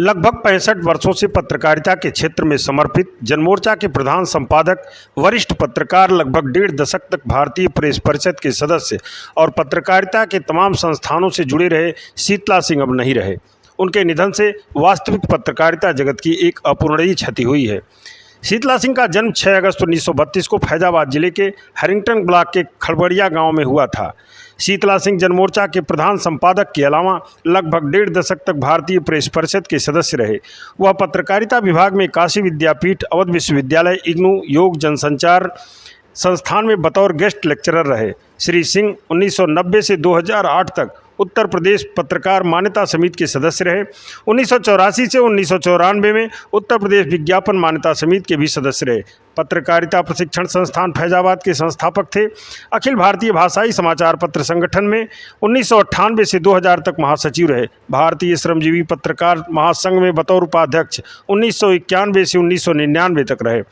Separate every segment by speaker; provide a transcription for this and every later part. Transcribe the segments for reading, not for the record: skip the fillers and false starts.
Speaker 1: लगभग 65 वर्षों से पत्रकारिता के क्षेत्र में समर्पित जनमोर्चा के प्रधान संपादक, वरिष्ठ पत्रकार, लगभग 1.5 दशक तक भारतीय प्रेस परिषद के सदस्य और पत्रकारिता के तमाम संस्थानों से जुड़े रहे शीतला सिंह अब नहीं रहे। उनके निधन से वास्तविक पत्रकारिता जगत की एक अपूरणीय क्षति हुई है। शीतला सिंह का जन्म 6 अगस्त 1932 को फैजाबाद जिले के हैरिंगटन ब्लॉक के खड़बड़िया गांव में हुआ था। शीतला सिंह जनमोर्चा के प्रधान संपादक के अलावा लगभग 1.5 दशक तक भारतीय प्रेस परिषद के सदस्य रहे। वह पत्रकारिता विभाग में काशी विद्यापीठ, अवध विश्वविद्यालय, इग्नू योग जनसंचार संस्थान में बतौर गेस्ट लेक्चरर रहे। श्री सिंह 1990 से 2008 तक उत्तर प्रदेश पत्रकार मान्यता समिति के सदस्य रहे। 1984 से 1994 में उत्तर प्रदेश विज्ञापन मान्यता समिति के भी सदस्य रहे। पत्रकारिता प्रशिक्षण संस्थान फैजाबाद के संस्थापक थे। अखिल भारतीय भाषाई समाचार पत्र संगठन में 1998 से 2000 तक महासचिव रहे। भारतीय श्रमजीवी पत्रकार महासंघ में बतौर उपाध्यक्ष 1991 से 1999 तक रहे।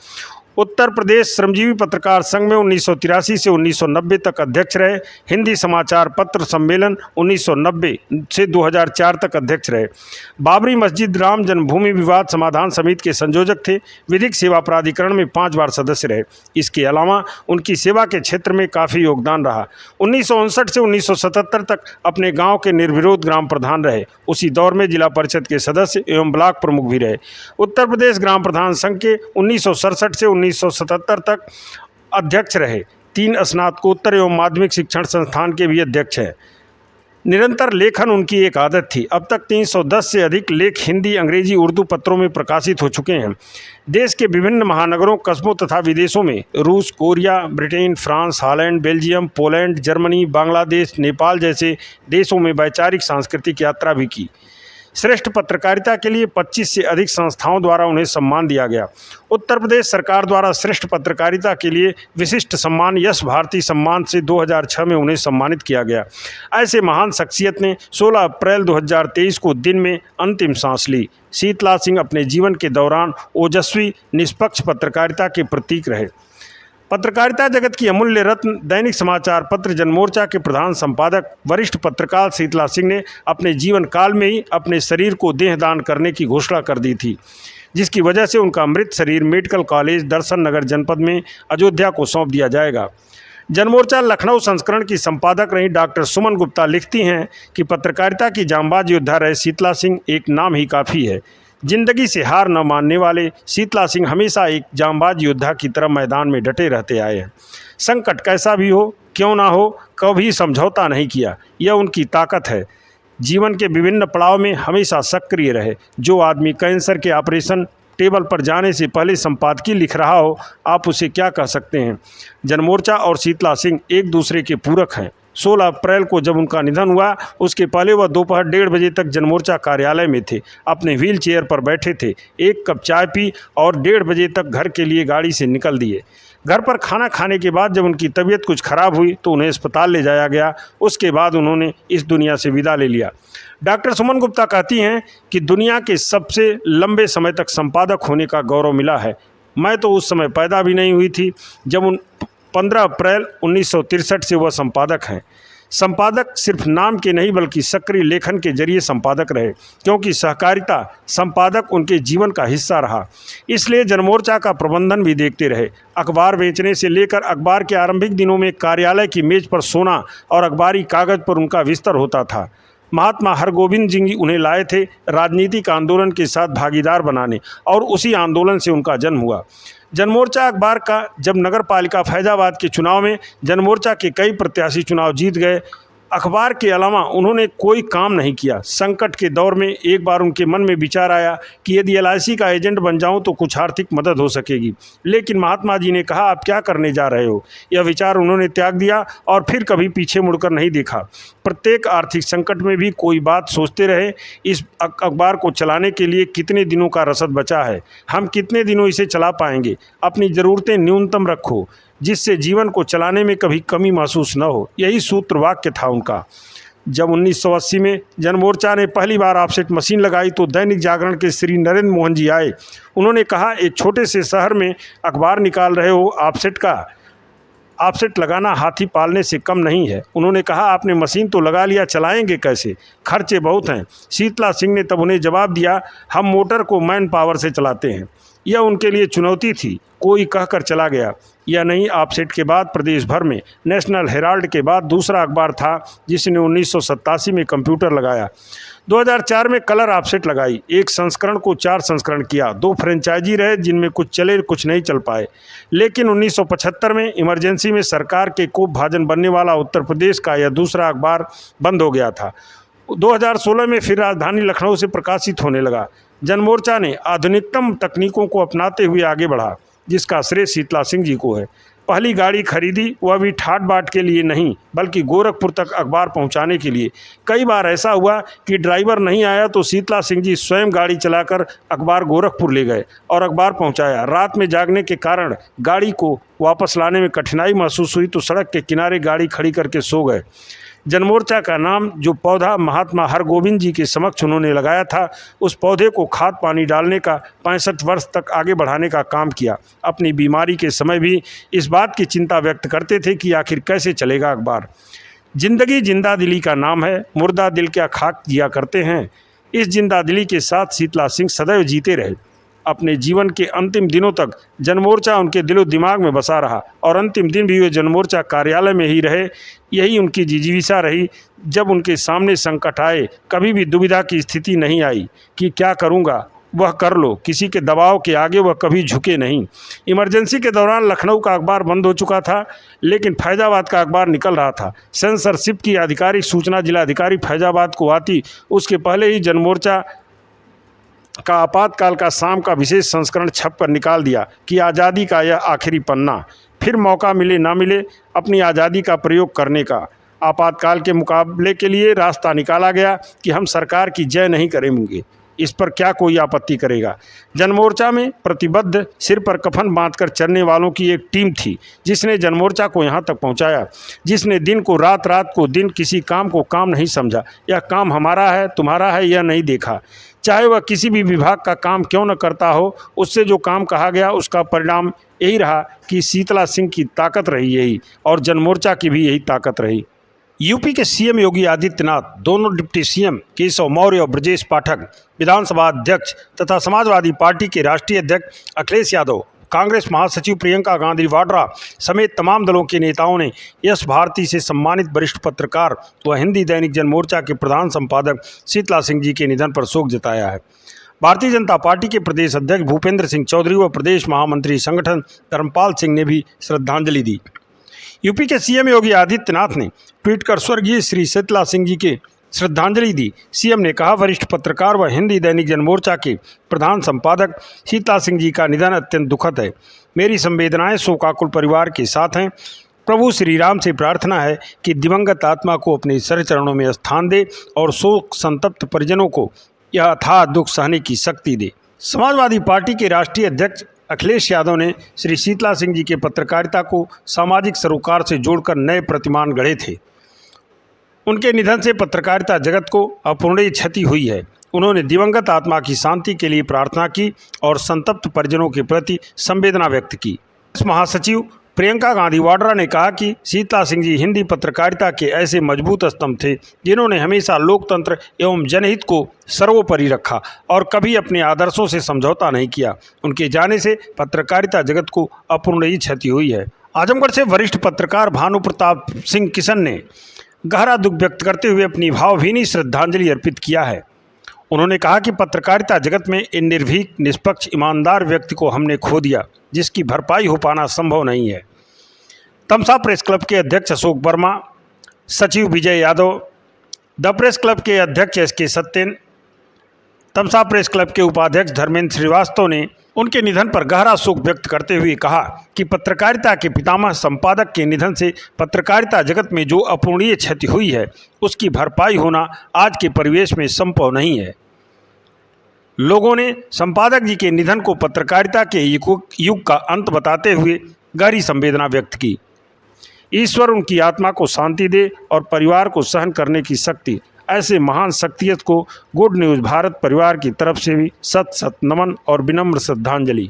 Speaker 1: उत्तर प्रदेश श्रमजीवी पत्रकार संघ में 1983 से 1990 तक अध्यक्ष रहे। हिंदी समाचार पत्र सम्मेलन 1990 से 2004 तक अध्यक्ष रहे। बाबरी मस्जिद राम जन्मभूमि विवाद समाधान समिति के संयोजक थे। विधिक सेवा प्राधिकरण में 5 बार सदस्य रहे। इसके अलावा उनकी सेवा के क्षेत्र में काफ़ी योगदान रहा। 1959 से 1977 तक अपने गाँव के निर्विरोध ग्राम प्रधान रहे। उसी दौर में जिला परिषद के सदस्य एवं ब्लॉक प्रमुख भी रहे। उत्तर प्रदेश ग्राम प्रधान संघ के 1967 से 1977 तक अध्यक्ष रहे। 3 स्नातकोत्तर एवं माध्यमिक शिक्षण संस्थान के भी अध्यक्ष हैं। निरंतर लेखन उनकी एक आदत थी। अब तक 310 से अधिक लेख हिंदी, अंग्रेजी, उर्दू पत्रों में प्रकाशित हो चुके हैं। देश के विभिन्न महानगरों, कस्बों तथा विदेशों में रूस, Korea, Britain, France, Holland, Belgium, Poland, Germany, Bangladesh, Nepal जैसे देशों में वैचारिक सांस्कृतिक यात्रा भी की। श्रेष्ठ पत्रकारिता के लिए 25 से अधिक संस्थाओं द्वारा उन्हें सम्मान दिया गया। उत्तर प्रदेश सरकार द्वारा श्रेष्ठ पत्रकारिता के लिए विशिष्ट सम्मान यश भारती सम्मान से 2006 में उन्हें सम्मानित किया गया। ऐसे महान शख्सियत ने 16 अप्रैल 2023 को दिन में अंतिम सांस ली। शीतला सिंह अपने जीवन के दौरान ओजस्वी, निष्पक्ष पत्रकारिता के प्रतीक रहे। पत्रकारिता जगत की अमूल्य रत्न, दैनिक समाचार पत्र जनमोर्चा के प्रधान संपादक, वरिष्ठ पत्रकार शीतला सिंह ने अपने जीवन काल में ही अपने शरीर को देहदान करने की घोषणा कर दी थी, जिसकी वजह से उनका मृत शरीर मेडिकल कॉलेज दर्शन नगर जनपद में अयोध्या को सौंप दिया जाएगा। जनमोर्चा लखनऊ संस्करण की संपादक रही डॉक्टर सुमन गुप्ता लिखती हैं कि पत्रकारिता की जांबाज योद्धा रहे शीतला सिंह एक नाम ही काफ़ी है। जिंदगी से हार न मानने वाले शीतला सिंह हमेशा एक जांबाज योद्धा की तरह मैदान में डटे रहते आए हैं। संकट कैसा भी हो, क्यों ना हो, कभी समझौता नहीं किया। यह उनकी ताकत है। जीवन के विभिन्न पड़ाव में हमेशा सक्रिय रहे। जो आदमी कैंसर के ऑपरेशन टेबल पर जाने से पहले संपादकीय लिख रहा हो, आप उसे क्या कह सकते हैं। जनमोर्चा और शीतला सिंह एक दूसरे के पूरक हैं। 16 अप्रैल को जब उनका निधन हुआ, उसके पहले वह दोपहर 1:30 बजे तक जनमोर्चा कार्यालय में थे। अपने व्हील चेयर पर बैठे थे। 1 कप चाय पी और 1:30 बजे तक घर के लिए गाड़ी से निकल दिए। घर पर खाना खाने के बाद जब उनकी तबीयत कुछ खराब हुई तो उन्हें अस्पताल ले जाया गया। उसके बाद उन्होंने इस दुनिया से विदा ले लिया। डॉक्टर सुमन गुप्ता कहती हैं कि दुनिया के सबसे लंबे समय तक संपादक होने का गौरव मिला है। मैं तो उस समय पैदा भी नहीं हुई थी जब 15 अप्रैल 1963 से वह संपादक हैं। संपादक सिर्फ नाम के नहीं बल्कि सक्रिय लेखन के जरिए संपादक रहे, क्योंकि सहकारिता संपादक उनके जीवन का हिस्सा रहा। इसलिए जनमोर्चा का प्रबंधन भी देखते रहे। अखबार बेचने से लेकर अखबार के आरंभिक दिनों में कार्यालय की मेज पर सोना और अखबारी कागज पर उनका बिस्तर होता था। महात्मा हरगोविंद जी उन्हें लाए थे राजनीतिक आंदोलन के साथ भागीदार बनाने, और उसी आंदोलन से उनका जन्म हुआ। जनमोर्चा अखबार का जब नगर पालिका फैजाबाद के चुनाव में जनमोर्चा के कई प्रत्याशी चुनाव जीत गए, अखबार के अलावा उन्होंने कोई काम नहीं किया। संकट के दौर में एक बार उनके मन में विचार आया कि यदि LIC का एजेंट बन जाऊं तो कुछ आर्थिक मदद हो सकेगी, लेकिन महात्मा जी ने कहा आप क्या करने जा रहे हो। यह विचार उन्होंने त्याग दिया और फिर कभी पीछे मुड़कर नहीं देखा। प्रत्येक आर्थिक संकट में भी कोई बात सोचते रहे। इस अखबार को चलाने के लिए कितने दिनों का रसद बचा है, हम कितने दिनों इसे चला पाएंगे। अपनी ज़रूरतें न्यूनतम रखो जिससे जीवन को चलाने में कभी कमी महसूस न हो। यही सूत्र वाक्य था उनका। जब 1980 में जनमोर्चा ने पहली बार ऑफसेट मशीन लगाई तो दैनिक जागरण के श्री नरेंद्र मोहन जी आए। उन्होंने कहा एक छोटे से शहर में अखबार निकाल रहे हो ऑफसेट का, ऑफसेट लगाना हाथी पालने से कम नहीं है। उन्होंने कहा, आपने मशीन तो लगा लिया, चलाएंगे कैसे, खर्चे बहुत हैं। शीतला सिंह ने तब उन्हें जवाब दिया, हम मोटर को मैन पावर से चलाते हैं। यह उनके लिए चुनौती थी। कोई कहकर चला गया। यह नहीं, ऑफसेट के बाद प्रदेश भर में नेशनल हेराल्ड के बाद दूसरा अखबार था जिसने 1987 में कंप्यूटर लगाया। 2004 में कलर ऑफसेट लगाई। एक संस्करण को 4 संस्करण किया। 2 फ्रेंचाइजी रहे जिनमें कुछ चले कुछ नहीं चल पाए। लेकिन 1975 में इमरजेंसी में सरकार के कोप भाजन बनने वाला उत्तर प्रदेश का यह दूसरा अखबार बंद हो गया था। 2016 में फिर राजधानी लखनऊ से प्रकाशित होने लगा। जनमोर्चा ने आधुनिकतम तकनीकों को अपनाते हुए आगे बढ़ा, जिसका श्रेय शीतला सिंह जी को है। पहली गाड़ी खरीदी, वह भी ठाट बाट के लिए नहीं बल्कि गोरखपुर तक अखबार पहुंचाने के लिए। कई बार ऐसा हुआ कि ड्राइवर नहीं आया तो शीतला सिंह जी स्वयं गाड़ी चलाकर अखबार गोरखपुर ले गए और अखबार पहुंचाया। रात में जागने के कारण गाड़ी को वापस लाने में कठिनाई महसूस हुई तो सड़क के किनारे गाड़ी खड़ी करके सो गए। जनमोर्चा का नाम जो पौधा महात्मा हरगोविंद जी के समक्ष उन्होंने लगाया था, उस पौधे को खाद पानी डालने का 65 वर्ष तक आगे बढ़ाने का काम किया। अपनी बीमारी के समय भी इस बात की चिंता व्यक्त करते थे कि आखिर कैसे चलेगा अखबार। जिंदगी जिंदा दिली का नाम है, मुर्दा दिल क्या खाक जिया करते हैं। इस जिंदा दिली के साथ शीतला सिंह सदैव जीते रहे। अपने जीवन के अंतिम दिनों तक जनमोर्चा उनके दिलो दिमाग में बसा रहा और अंतिम दिन भी वे जनमोर्चा कार्यालय में ही रहे। यही उनकी जिजीविषा रही। जब उनके सामने संकट आए, कभी भी दुविधा की स्थिति नहीं आई कि क्या करूंगा, वह कर लो। किसी के दबाव के आगे वह कभी झुके नहीं। इमरजेंसी के दौरान लखनऊ का अखबार बंद हो चुका था, लेकिन फैजाबाद का अखबार निकल रहा था। सेंसरशिप की आधिकारिक सूचना जिलाधिकारी फैजाबाद को आती, उसके पहले ही जनमोर्चा का आपातकाल का शाम का विशेष संस्करण छपकर निकाल दिया कि आज़ादी का यह आखिरी पन्ना। फिर मौका मिले ना मिले अपनी आज़ादी का प्रयोग करने का। आपातकाल के मुकाबले के लिए रास्ता निकाला गया कि हम सरकार की जय नहीं करेंगे, इस पर क्या कोई आपत्ति करेगा। जनमोर्चा में प्रतिबद्ध, सिर पर कफन बांधकर चलने वालों की एक टीम थी जिसने जनमोर्चा को यहाँ तक पहुँचाया, जिसने दिन को रात, रात को दिन, किसी काम को काम नहीं समझा। यह काम हमारा है, तुम्हारा है, यह नहीं देखा। चाहे वह किसी भी विभाग का काम क्यों न करता हो, उससे जो काम कहा गया उसका परिणाम यही रहा कि शीतला सिंह की ताकत रही यही, और जनमोर्चा की भी यही ताकत रही। यूपी के सीएम योगी आदित्यनाथ, दोनों डिप्टी सीएम केशव मौर्य और ब्रजेश पाठक, विधानसभा अध्यक्ष तथा समाजवादी पार्टी के राष्ट्रीय अध्यक्ष अखिलेश यादव, कांग्रेस महासचिव प्रियंका गांधी वाड्रा समेत तमाम दलों के नेताओं ने यश भारती से सम्मानित वरिष्ठ पत्रकार व हिंदी दैनिक जनमोर्चा के प्रधान संपादक शीतला सिंह जी के निधन पर शोक जताया है। भारतीय जनता पार्टी के प्रदेश अध्यक्ष भूपेंद्र सिंह चौधरी व प्रदेश महामंत्री संगठन धर्मपाल सिंह ने भी श्रद्धांजलि दी। यूपी के सीएम योगी आदित्यनाथ ने ट्वीट कर स्वर्गीय श्री शीतला सिंह जी के श्रद्धांजलि दी। सीएम ने कहा, वरिष्ठ पत्रकार व हिंदी दैनिक जनमोर्चा के प्रधान संपादक शीतला सिंह जी का निधन अत्यंत दुखद है। मेरी संवेदनाएं शोकाकुल परिवार के साथ हैं। प्रभु श्री राम से प्रार्थना है कि दिवंगत आत्मा को अपने चरणों में स्थान दे और शोक संतप्त परिजनों को यह अथाह दुख सहने की शक्ति दे। समाजवादी पार्टी के राष्ट्रीय अध्यक्ष अखिलेश यादव ने श्री शीतला सिंह जी के पत्रकारिता को सामाजिक सरोकार से जोड़कर नए प्रतिमान गढ़े थे। उनके निधन से पत्रकारिता जगत को अपूरणीय क्षति हुई है। उन्होंने दिवंगत आत्मा की शांति के लिए प्रार्थना की और संतप्त परिजनों के प्रति संवेदना व्यक्त की। महासचिव प्रियंका गांधी वाड्रा ने कहा कि शीतला सिंह जी हिंदी पत्रकारिता के ऐसे मजबूत स्तंभ थे जिन्होंने हमेशा लोकतंत्र एवं जनहित को सर्वोपरि रखा और कभी अपने आदर्शों से समझौता नहीं किया। उनके जाने से पत्रकारिता जगत को अपूरणीय क्षति हुई है। आजमगढ़ से वरिष्ठ पत्रकार भानु प्रताप सिंह किशन ने गहरा दुख व्यक्त करते हुए अपनी भावभीनी श्रद्धांजलि अर्पित किया है। उन्होंने कहा कि पत्रकारिता जगत में इन निर्भीक, निष्पक्ष, ईमानदार व्यक्ति को हमने खो दिया, जिसकी भरपाई हो पाना संभव नहीं है। तमसा प्रेस क्लब के अध्यक्ष अशोक वर्मा, सचिव Vijay Yadav, the press club के अध्यक्ष एसके सत्यन, तमसा प्रेस क्लब के उपाध्यक्ष धर्मेंद्र श्रीवास्तव ने उनके निधन पर गहरा शोक व्यक्त करते हुए कहा कि पत्रकारिता के पितामह संपादक के निधन से पत्रकारिता जगत में जो अपूरणीय क्षति हुई है, उसकी भरपाई होना आज के परिवेश में संभव नहीं है। लोगों ने संपादक जी के निधन को पत्रकारिता के युग का अंत बताते हुए गहरी संवेदना व्यक्त की। ईश्वर उनकी आत्मा को शांति दे और परिवार को सहन करने की शक्ति। ऐसे महान शख्सियत को गुड न्यूज़ भारत परिवार की तरफ से भी सत नमन और विनम्र श्रद्धांजलि।